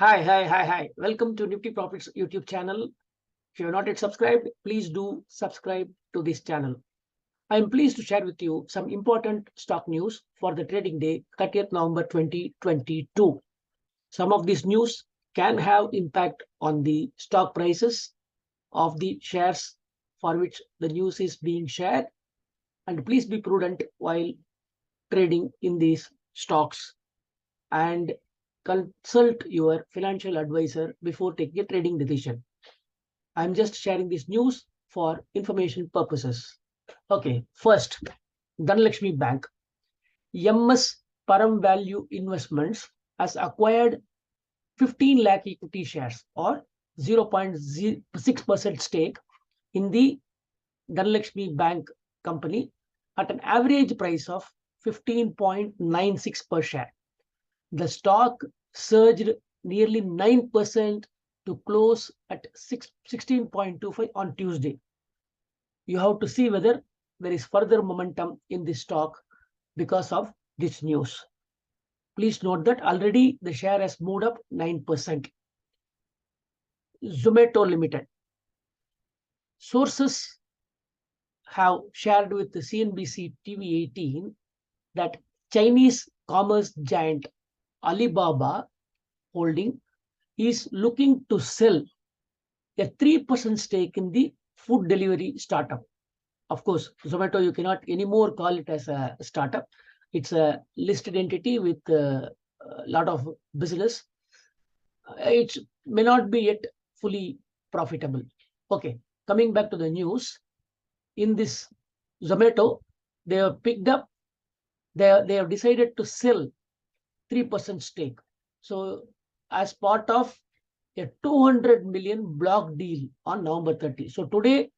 Hi. Welcome to Nifty Profits YouTube channel. If you are not yet subscribed, please do subscribe to this channel. I am pleased to share with you some important stock news for the trading day 30th November 2022. Some of these news can have impact on the stock prices of the shares for which the news is being shared, and please be prudent while trading in these stocks and consult your financial advisor before taking a trading decision. I'm just sharing this news for information purposes. Okay, first, Dhanlakshmi Bank. MS Param Value Investments has acquired 15 lakh equity shares or 0.6% stake in the Dhanlakshmi Bank company at an average price of 15.96 per share. The stock surged nearly 9% to close at 16.25 on Tuesday. You have to see whether there is further momentum in this stock because of this news. Please note that already the share has moved up 9%. Zomato Limited. Sources have shared with the CNBC TV 18 that Chinese commerce giant Alibaba Holding is looking to sell a 3% stake in the food delivery startup. Of course, Zomato, you cannot anymore call it as a startup. It's a listed entity with a lot of business. It may not be yet fully profitable. Okay, coming back to the news. In this Zomato, they have picked up, they have decided to sell 3% stake. So as part of a 200 million block deal on November 30. So today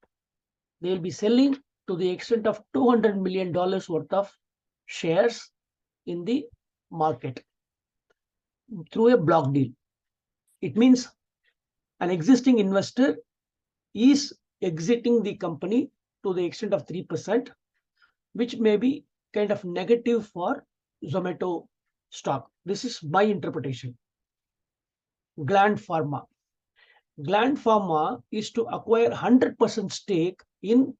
they will be selling to the extent of $200 million worth of shares in the market through a block deal. It means an existing investor is exiting the company to the extent of 3%, which may be kind of negative for Zomato stock. This is my interpretation. Gland Pharma. Gland Pharma is to acquire 100% stake in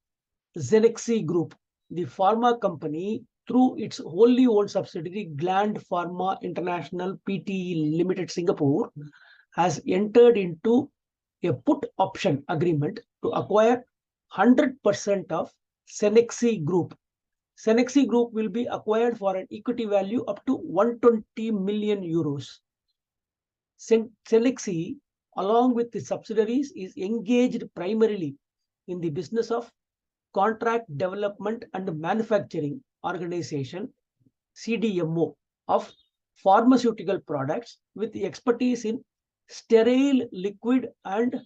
Zenexi Group, the pharma company, through its wholly owned subsidiary Gland Pharma International Pte Limited Singapore, has entered into a put option agreement to acquire 100% of Cenexi Group. Cenexi Group will be acquired for an equity value up to 120 million euros. Cenexi, along with the subsidiaries, is engaged primarily in the business of contract development and manufacturing organization, CDMO, of pharmaceutical products with expertise in sterile, liquid, and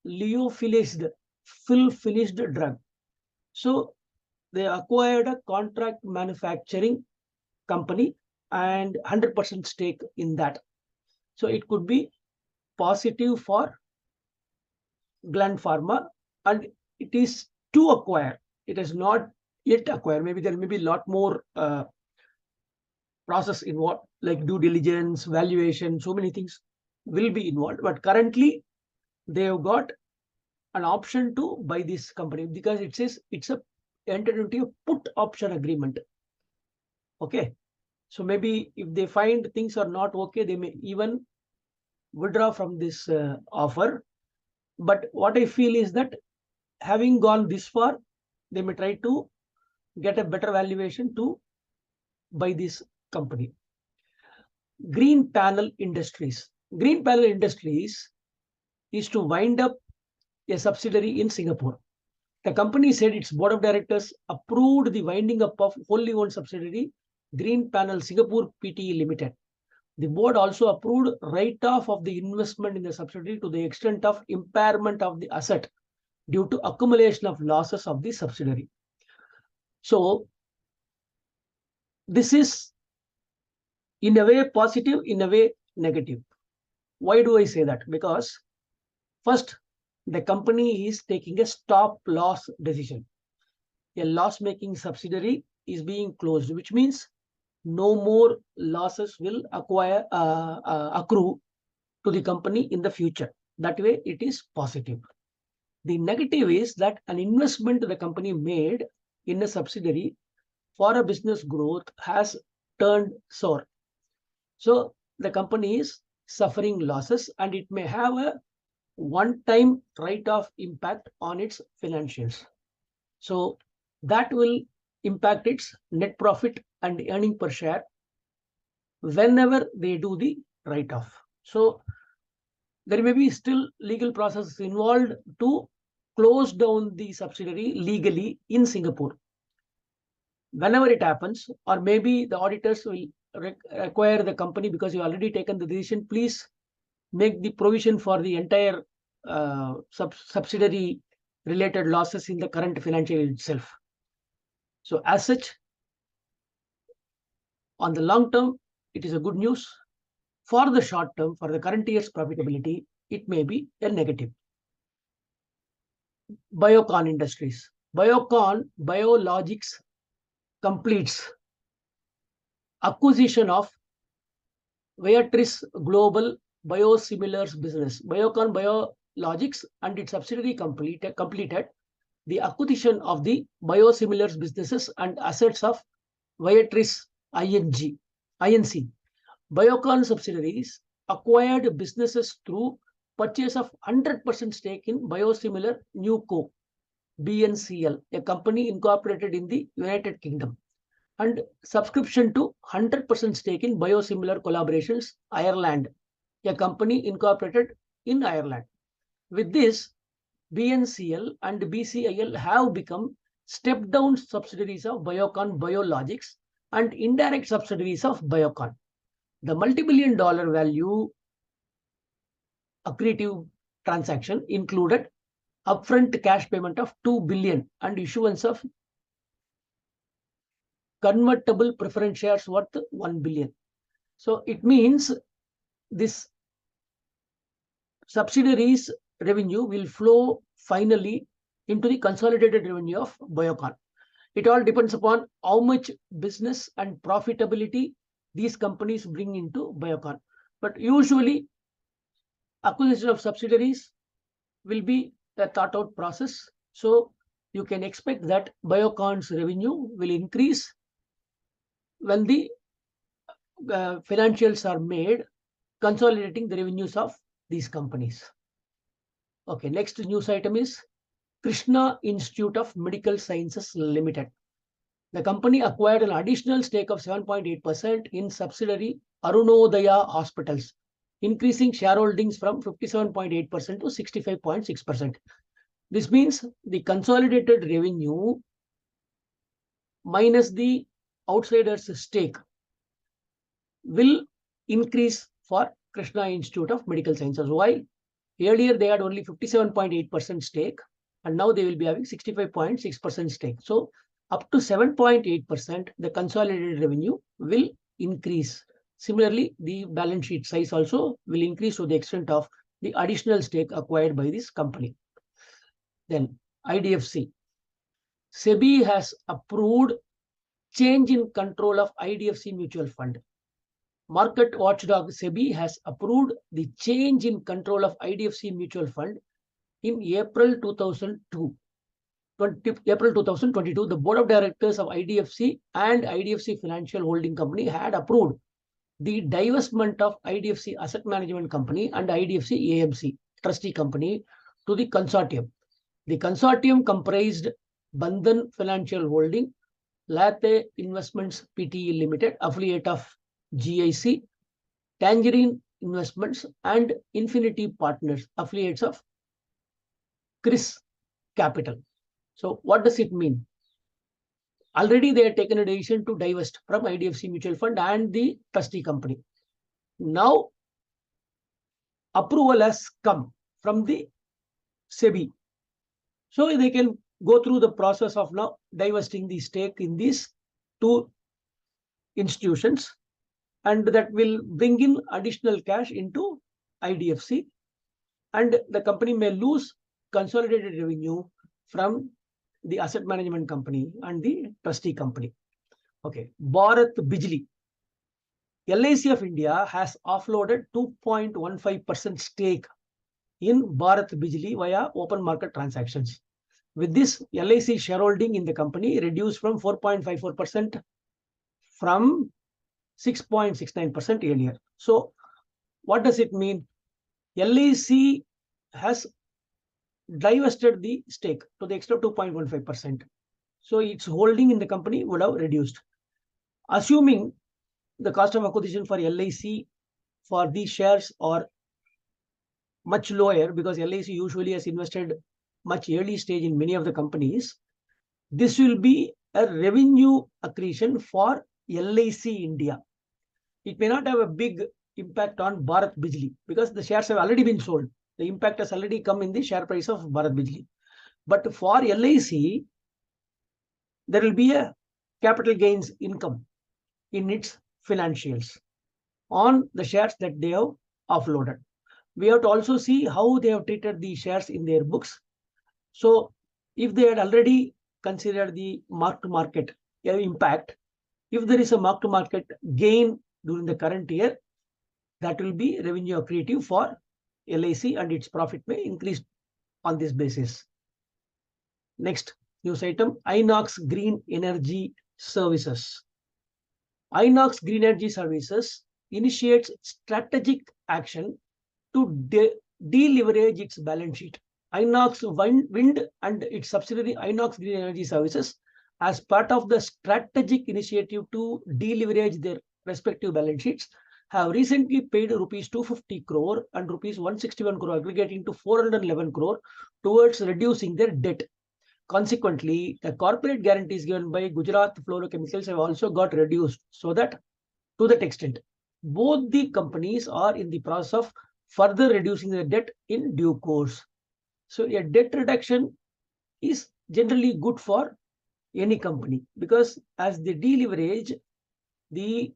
lyophilized, fill-finished drug. So they acquired a contract manufacturing company and 100% stake in that. So it could be positive for Gland Pharma, and it is to acquire. It is not yet acquired. Maybe there may be a lot more process involved, like due diligence, valuation, so many things will be involved. But currently, they have got an option to buy this company because it says it's a entered into a put option agreement. Okay. So maybe if they find things are not okay, they may even withdraw from this offer. But what I feel is that having gone this far, they may try to get a better valuation to buy this company. Green Panel Industries. Green Panel Industries is to wind up a subsidiary in Singapore. The company said its board of directors approved the winding up of wholly owned subsidiary Green Panel Singapore Pte Limited. The board also approved write-off of the investment in the subsidiary to the extent of impairment of the asset due to accumulation of losses of the subsidiary. So this is in a way positive, in a way negative. Why do I say that? Because first, the company is taking a stop loss decision. A loss-making subsidiary is being closed, which means no more losses will accrue to the company in the future. That way it is positive. The negative is that an investment the company made in a subsidiary for a business growth has turned sour. So the company is suffering losses and it may have a one-time write-off impact on its financials. So that will impact its net profit and earning per share whenever they do the write-off. So there may be still legal processes involved to close down the subsidiary legally in Singapore. Whenever it happens, or maybe the auditors will require the company, because you already taken the decision, please make the provision for the entire subsidiary related losses in the current financial year itself. So as such, on the long term, it is a good news. For the short term, for the current year's profitability, it may be a negative. Biocon Industries. Biocon Biologics completes acquisition of Viatris Global Biosimilars business. Biocon Biologics and its subsidiary completed the acquisition of the biosimilars businesses and assets of Viatris Inc. Biocon subsidiaries acquired businesses through purchase of 100% stake in Biosimilar Newco, BNCL, a company incorporated in the United Kingdom, and subscription to 100% stake in Biosimilar Collaborations Ireland, a company incorporated in Ireland. With this, BNCL and BCIL have become step-down subsidiaries of Biocon Biologics and indirect subsidiaries of Biocon. The multi-billion-dollar value accretive transaction included upfront cash payment of $2 billion and issuance of convertible preference shares worth $1 billion. So it means this subsidiaries revenue will flow finally into the consolidated revenue of Biocon. It all depends upon how much business and profitability these companies bring into Biocon. But usually, acquisition of subsidiaries will be a thought out process. So you can expect that Biocon's revenue will increase when the financials are made, consolidating the revenues of these companies. Okay, next news item is Krishna Institute of Medical Sciences Limited. The company acquired an additional stake of 7.8% in subsidiary Arunodaya Hospitals, increasing shareholdings from 57.8% to 65.6%. This means the consolidated revenue minus the outsiders' stake will increase for Krishna Institute of Medical Sciences. Why? Earlier, they had only 57.8% stake, and now they will be having 65.6% stake. So up to 7.8%, the consolidated revenue will increase. Similarly, the balance sheet size also will increase to the extent of the additional stake acquired by this company. Then IDFC. SEBI has approved change in control of IDFC mutual fund. Market watchdog SEBI has approved the change in control of IDFC mutual fund in April 2022. The board of directors of IDFC and IDFC Financial Holding Company had approved the divestment of IDFC Asset Management Company and IDFC AMC Trustee Company to the consortium. The consortium comprised Bandhan Financial Holding, Lathe Investments Pte Limited, affiliate of GIC, Tangerine Investments, and Infinity Partners, affiliates of Chris Capital. So what does it mean? Already they had taken a decision to divest from IDFC Mutual Fund and the trustee company. Now, approval has come from the SEBI. So they can go through the process of now divesting the stake in these two institutions, and that will bring in additional cash into IDFC, and the company may lose consolidated revenue from the asset management company and the trustee company. Okay, Bharat Bijli. LIC of India has offloaded 2.15% stake in Bharat Bijli via open market transactions. With this, LIC shareholding in the company reduced from 4.54% from 6.69% earlier. So what does it mean? LIC has divested the stake to the extent of 2.15%. So its holding in the company would have reduced. Assuming the cost of acquisition for LIC for these shares are much lower, because LIC usually has invested much early stage in many of the companies, this will be a revenue accretion for LIC India. It may not have a big impact on Bharat Bijli because the shares have already been sold. The impact has already come in the share price of Bharat Bijli. But for LIC, there will be a capital gains income in its financials on the shares that they have offloaded. We have to also see how they have treated the shares in their books. So if they had already considered the mark-to-market impact, if there is a mark-to-market gain during the current year, that will be revenue accretive for LIC and its profit may increase on this basis. Next news item, Inox Green Energy Services. Inox Green Energy Services initiates strategic action to deleverage its balance sheet. Inox Wind and its subsidiary Inox Green Energy Services, as part of the strategic initiative to deleverage their respective balance sheets, have recently paid rupees 250 crore and rupees 161 crore, aggregating to 411 crore towards reducing their debt. Consequently, the corporate guarantees given by Gujarat Fluorochemicals have also got reduced, so that to that extent, both the companies are in the process of further reducing their debt in due course. So a debt reduction is generally good for any company, because as they deleverage, the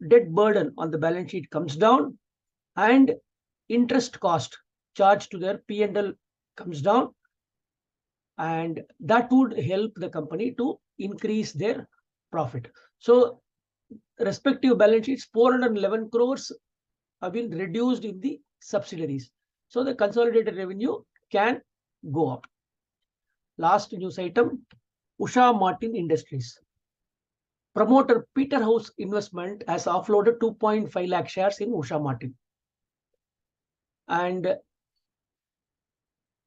debt burden on the balance sheet comes down and interest cost charged to their P&L comes down, and that would help the company to increase their profit. So respective balance sheets, 411 crores have been reduced in the subsidiaries. So the consolidated revenue can go up. Last news item, Usha Martin Industries. Promoter Peterhouse Investment has offloaded 2.5 lakh shares in Usha Martin. And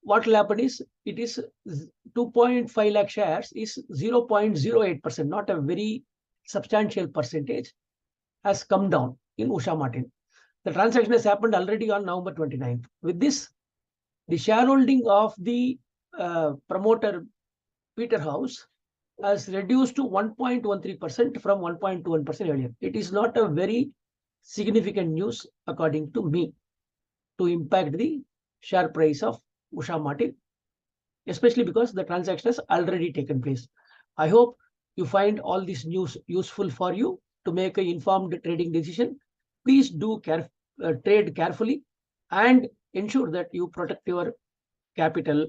what will happen is, it is 2.5 lakh shares is 0.08%, not a very substantial percentage, has come down in Usha Martin. The transaction has happened already on November 29th. With this, the shareholding of the promoter Peterhouse has reduced to 1.13% from 1.21% earlier. It is not a very significant news, according to me, to impact the share price of Usha Martin, especially because the transaction has already taken place. I hope you find all this news useful for you to make an informed trading decision. Please do trade carefully and ensure that you protect your capital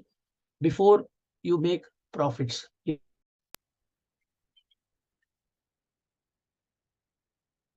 before you make profits.